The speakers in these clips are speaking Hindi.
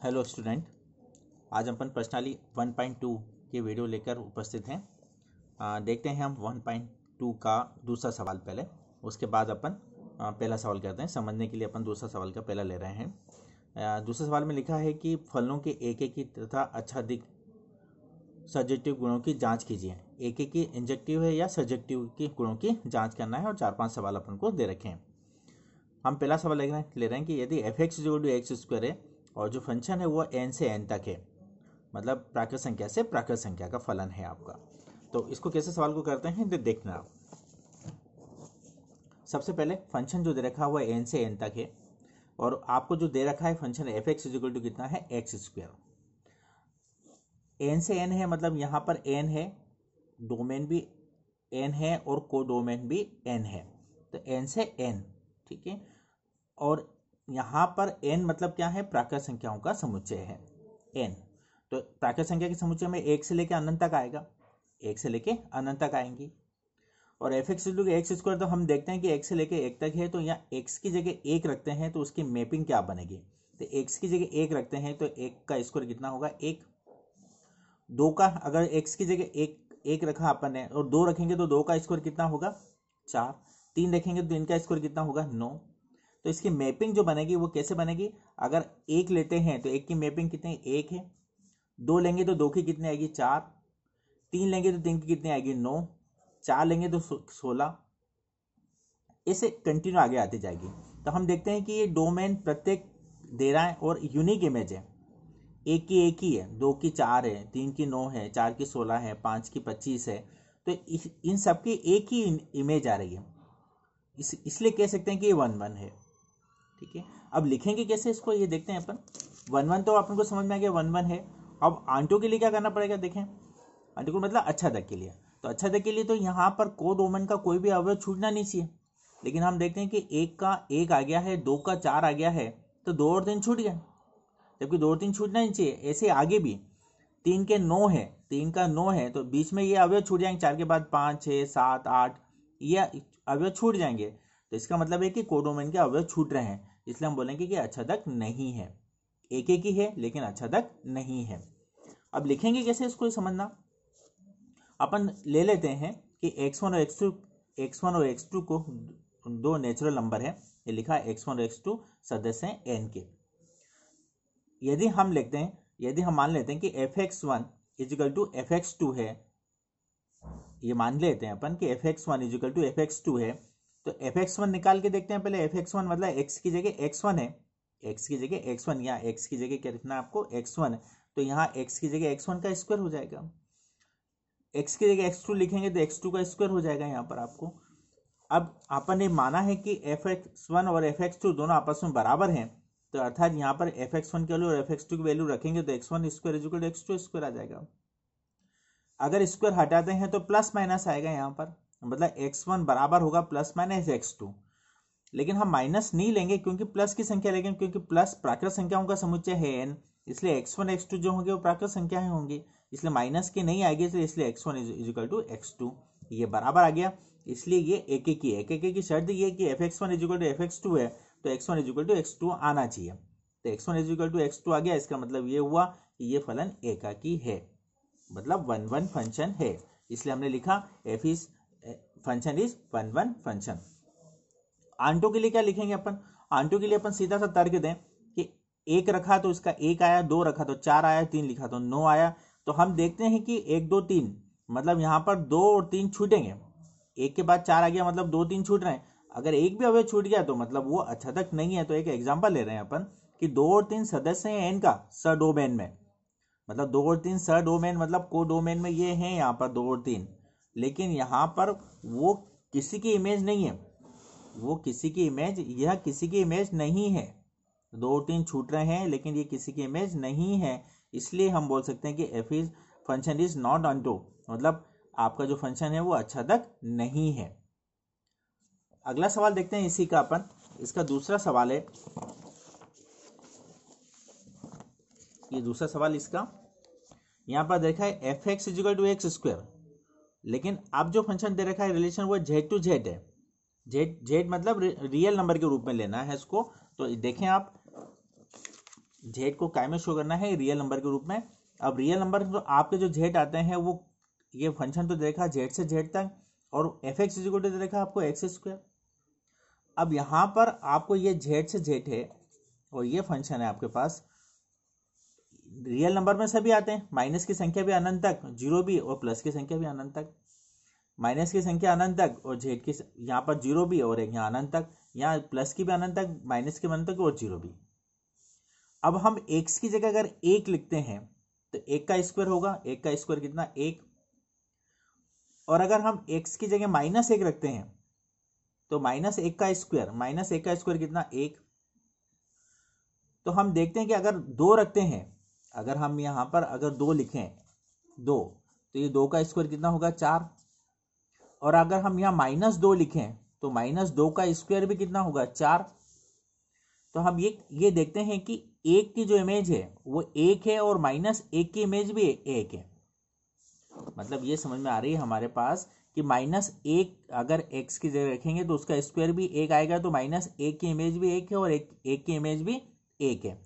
हेलो स्टूडेंट, आज अपन पर्सनली 1.2 की वीडियो लेकर उपस्थित हैं। देखते हैं हम 1.2 का दूसरा सवाल पहले, उसके बाद अपन पहला सवाल करते हैं। समझने के लिए अपन दूसरा सवाल का पहला ले रहे हैं। दूसरे सवाल में लिखा है कि फलों के एक एक की तथा अच्छादिक सब्जेक्टिव गुणों की जांच कीजिए। एक एक की इंजेक्टिव है या सब्जेक्टिव की गुणों की जांच करना है और 4-5 सवाल अपन को दे रखे हैं। हम पहला सवाल ले रहे हैं कि यदि f(x)(x²) है और जो फंक्शन है वो n से n तक है, मतलब प्राकृत संख्या से प्राकृत संख्या का फलन है आपका, तो इसको कैसे सवाल को करते हैं देखना आप। सबसे पहले फंक्शन जो दे रखा हुआ है n से n तक है और आपको जो दे रखा है फंक्शन f(x) कितना है x²। n से n है मतलब यहाँ पर n है, डोमेन भी n है और को डोमेन भी n है, तो n से n, ठीक है। और यहाँ पर n मतलब क्या है, प्राकृत संख्याओं का समुच्चय है n। तो प्राकृत संख्या के समुच्चय में 1 से लेकर अनंत तक आएगा, 1 से लेकर अनंत तक आएंगी। और f(x)(x²) तो हम देखते हैं कि 1 से लेकर 1 तक है, तो यहाँ x की जगह 1 रखते हैं तो उसकी मैपिंग क्या बनेगी। तो x की जगह 1 रखते हैं तो 1 का स्क्वायर कितना होगा 1। 2 का अगर x की जगह 1 रखा अपन ने और 2 रखेंगे तो 2 का स्क्वायर कितना होगा 4। 3 रखेंगे तो 3 का स्क्वायर कितना होगा 9। तो इसकी मैपिंग जो बनेगी वो कैसे बनेगी, अगर 1 लेते हैं तो 1 की मैपिंग कितनी 1 है, 2 लेंगे तो 2 की कितनी आएगी 4, 3 लेंगे तो 3 की कितनी आएगी 9, 4 लेंगे तो 16, ऐसे कंटिन्यू आगे आती जाएगी। तो हम देखते हैं कि ये डोमेन प्रत्येक दे रहा है और यूनिक इमेज है। 1 की 1 ही है, 2 की 4 है, 3 की 9 है, 4 की 16 है, 5 की 25 है, तो इन सब की एक ही इमेज आ रही है, इसलिए कह सकते हैं कि ये 1-1 है, ठीक है। अब लिखेंगे कैसे इसको ये देखते हैं अपन। 1-1 तो अपन को समझ में आ गया 1-1 है। अब आंटो के लिए क्या करना पड़ेगा, देखें आंटो को मतलब अच्छादक के लिए, तो अच्छादक के लिए तो यहाँ पर को डोमेन का कोई भी अवयव छूटना नहीं चाहिए, लेकिन हम देखते हैं कि 1 का 1 आ गया है, 2 का 4 आ गया है, तो 2 और 3 छूट गया, जबकि 2 और 3 छूटना नहीं चाहिए। ऐसे आगे भी 3 के 9 है, 3 का 9 है, तो बीच में ये अवयव छूट जाएंगे, 4 के बाद 5, 6, 7, 8 ये अवयव छूट जाएंगे। तो इसका मतलब है कि कोडोमेन के अवयव छूट रहे हैं, इसलिए हम बोलेंगे कि अच्छादक नहीं है। एक ही है लेकिन अच्छादक नहीं है। अब लिखेंगे कैसे इसको समझना। अपन ले लेते हैं कि x1 और x2 को दो नेचुरल नंबर है, ये लिखा है x1 और x2 सदस्य हैं n के। यदि हम लिखते हैं, यदि हम मान लेते हैं कि f(x1) = f(x2) है, ये मान लेते हैं अपन कि f(x1) = f(x2) है, तो f(x1) निकाल के देखते हैं पहले। f(x1) मतलब x की जगह x1 है, x की जगह x1 या x की जगह क्या लिखना है आपको x1, तो यहाँ x की जगह x1 का स्क्वायर हो जाएगा, x की जगह x2 लिखेंगे तो x2 का स्क्वायर हो जाएगा यहाँ पर आपको। अब अपन ने माना है कि f(x1) और f(x2) दोनों आपस में बराबर हैं, तो अर्थात यहाँ पर f(x1) की वैल्यू और f(x2) की वैल्यू रखेंगे तो x1² = x2² आ जाएगा। अगर स्क्वायर हटाते हैं तो प्लस माइनस आएगा यहाँ पर, मतलब x1 बराबर होगा प्लस माइनस x2, लेकिन हम माइनस नहीं लेंगे क्योंकि प्लस की संख्या लेंगे, क्योंकि प्लस प्राकृत संख्याओं का समुच्चय है n, इसलिए x1 x2 जो होंगे वो प्राकृत संख्याएं होंगी, इसलिए माइनस की नहीं आएगी, तो इसलिए x1 = x2 ये बराबर आ गया। इसलिए ये एक एक की शर्त ये कि f(x1) = f(x2) है, तो x1 = x2 आना चाहिए। तो x1 = x2 आ गया, इसका मतलब ये हुआ कि ये फलन एकाकी है, मतलब 1-1 फंक्शन है, इसलिए हमने लिखा फंक्शन इज 1-1 फंक्शन। आंटो के लिए क्या लिखेंगे अपन, आंटो के लिए अपन सीधा सा तर्क दें कि 1 रखा तो इसका 1 आया, 2 रखा तो 4 आया, 3 लिखा तो 9 आया, तो हम देखते हैं कि 1 2 3 मतलब यहाँ पर 2 और 3 छूटेंगे, 1 के बाद 4 आ गया मतलब 2 3 छूट रहे हैं। अगर एक भी अवयव छूट गया तो मतलब वो अच्छादक नहीं है। तो एक एग्जाम्पल ले रहे हैं अपन कि 2 और 3 सदस्य हैं n का सडोमेन में, मतलब 2 और 3 सडोमेन मतलब को डोमेन में ये हैं यहाँ पर 2 और 3, लेकिन यहाँ पर वो किसी की इमेज नहीं है, वो किसी की इमेज, यह किसी की इमेज नहीं है। 2 और 3 छूट रहे हैं लेकिन ये किसी की इमेज नहीं है, इसलिए हम बोल सकते हैं कि फंक्शन इज नॉट ऑन्टो, मतलब आपका जो फंक्शन है वो अच्छादक नहीं है। अगला सवाल देखते हैं इसी का अपन, इसका दूसरा सवाल है, ये दूसरा सवाल इसका यहाँ पर देखा है f(x) = x², लेकिन अब जो फंक्शन दे रखा है रिलेशन वो z to z है, z मतलब रियल नंबर के रूप में लेना है इसको। तो देखें आप, जेड को काय में शो करना है, रियल नंबर के रूप में। अब रियल नंबर तो आपके जो जेड आते हैं वो, ये फंक्शन तो देखा जेड से जेड तक, और एफ एक्स इक्वल टू देखा आपको एक्स स्क्वायर। अब यहाँ पर आपको ये जेड से जेड है और ये फंक्शन है आपके पास, रियल नंबर में सभी आते हैं, माइनस की संख्या भी अनंत तक, जीरो भी, और प्लस की संख्या भी अनंत तक। माइनस की संख्या अनंत तक और जेड की यहाँ पर जीरो भी, और एक यहाँ अनंत तक, यहाँ प्लस की भी अनंत तक, माइनस की अनंत तक, और जीरो भी। अब हम एक्स की जगह अगर एक लिखते हैं तो एक का स्क्वायर होगा, एक का स्क्वायर कितना, एक। और अगर हम एक्स की जगह माइनस एक रखते हैं तो माइनस एक का स्क्वायर, माइनस एक का स्क्वायर कितना, एक। तो हम देखते हैं कि अगर दो रखते हैं, अगर हम यहां पर अगर दो लिखें, दो, तो ये दो का स्क्वायर कितना होगा, चार। और अगर हम यहाँ माइनस दो लिखें तो माइनस दो का स्क्वायर भी कितना होगा, चार। तो हम ये देखते हैं कि एक की जो इमेज है वो एक है और माइनस एक की इमेज भी एक है। मतलब ये समझ में आ रही है हमारे पास कि माइनस एक अगर एक्स की जगह रखेंगे तो उसका स्क्वायर भी एक आएगा, तो माइनस एक की इमेज भी एक है और एक की इमेज भी एक है।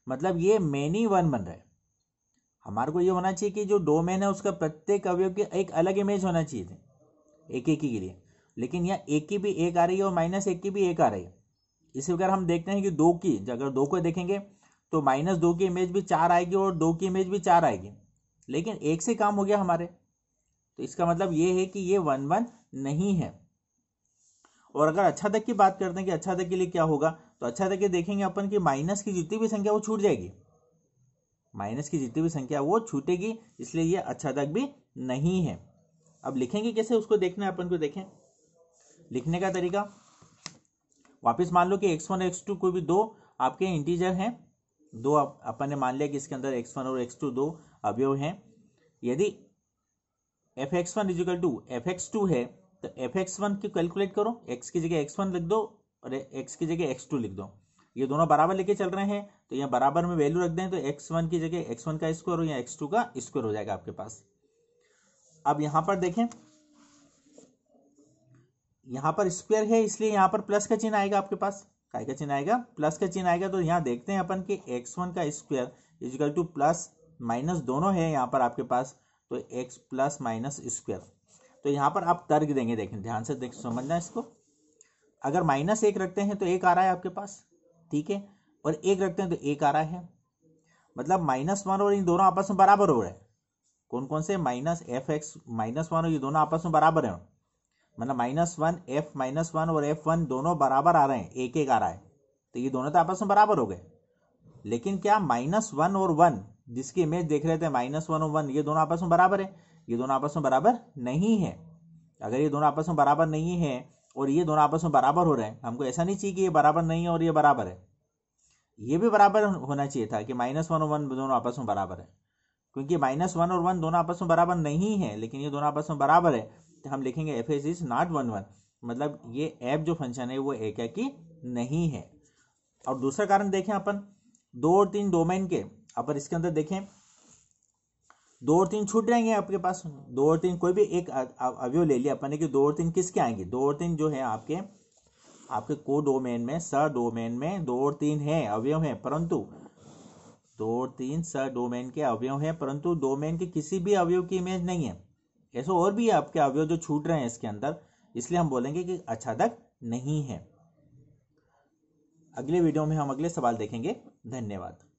मतलब ये मेनी वन बन रहा है। हमारे को ये होना चाहिए कि जो डोमेन है उसका प्रत्येक अवयव की एक अलग इमेज होना चाहिए थे, एक एक के लिए, लेकिन यहाँ एक की भी एक आ रही है और माइनस एक की भी एक आ रही है। इसी प्रकार हम देखते हैं कि दो की, अगर दो को देखेंगे तो माइनस दो की इमेज भी चार आएगी और दो की इमेज भी चार आएगी, लेकिन एक से काम हो गया हमारे। तो इसका मतलब ये है कि ये वन वन नहीं है। और अगर अक्षादक की बात करते हैं कि अक्षादक के लिए क्या होगा, तो अक्षादक के देखेंगे अपन कि माइनस की जितनी भी संख्या वो छूट जाएगी, माइनस की जितनी भी संख्या वो छूटेगी, इसलिए ये अक्षादक भी नहीं है। अब लिखेंगे कैसे उसको देखना है अपन को। देखें लिखने का तरीका, वापस मान लो कि x1 x2 कोई भी दो आपके इंटीजर हैं, दो अपन ने मान लिया कि इसके अंदर x1 और x2 दो अवयव हैं। यदि fx1 इजिकल टू fx2 है तो fx1 की कैलकुलेट करो, x की जगह x1 लिख दो और x की जगह x2 लिख दो। ये दोनों बराबर लेके चल रहे हैं तो यहाँ बराबर में वैल्यू रख दें तो x1 की जगह x1 का स्क्वायर और यहाँ x2 का स्क्वायर हो जाएगा आपके पास। अब यहाँ पर देखें, यहाँ पर स्क्वायर है इसलिए यहाँ पर प्लस का चिन्ह आएगा आपके पास, काय का चिन्ह आएगा, प्लस का चिन्ह आएगा। तो यहाँ देखते हैं अपन कि x1 का square equal to plus minus दोनों है यहाँ पर आपके पास, तो x प्लस माइनस स्क्वायर। तो यहाँ पर आप तर्क देंगे, देखें ध्यान से समझना इसको। अगर माइनस एक रखते हैं तो एक आ रहा है आपके पास, ठीक है, और एक रखते हैं तो एक आ रहा है, मतलब माइनस वन और इन दोनों आपस में बराबर हो रहे हैं। कौन कौन से, minus F x minus one और ये दोनों आपस में बराबर है, मतलब minus one F minus one और एफ वन दोनों बराबर आ रहे हैं, एक एक आ रहा है, तो ये दोनों तो आपस में बराबर हो गए। लेकिन क्या माइनस वन और वन जिसकी इमेज देख रहे थे माइनस वन और वन, ये दोनों आपस में बराबर है, ये दोनों आपस में बराबर नहीं है। अगर ये दोनों आपस में बराबर नहीं है और ये दोनों आपस में बराबर हो रहे हैं, हमको ऐसा नहीं चाहिए कि ये बराबर नहीं है और ये बराबर है, ये भी बराबर होना चाहिए था कि माइनस वन और वन दोनों आपस में बराबर है। क्योंकि माइनस वन और वन दोनों आपस में बराबर नहीं है लेकिन ये दोनों आपस में बराबर है, तो हम लिखेंगे F S is not one one, मतलब ये एफ जो फंक्शन है वो एक की नहीं है। और दूसरा कारण देखें अपन, दो और तीन डोमेन के, अपन इसके अंदर देखें दो और तीन छूट जाएंगे आपके पास, दो और तीन कोई भी एक अवयव ले लिया अपन ने कि दो और तीन किसके आएंगे, दो और तीन जो है आपके को डोमेन में, स डोमेन में दो और तीन है अवयव है, परंतु दो और तीन स डोमेन के अवयव हैं परंतु डोमेन के किसी भी अवयव की इमेज नहीं है। ऐसे और भी आपके अवयव जो छूट रहे हैं इसके अंदर, इसलिए हम बोलेंगे कि आच्छादक नहीं है। अगले वीडियो में हम अगले सवाल देखेंगे। धन्यवाद।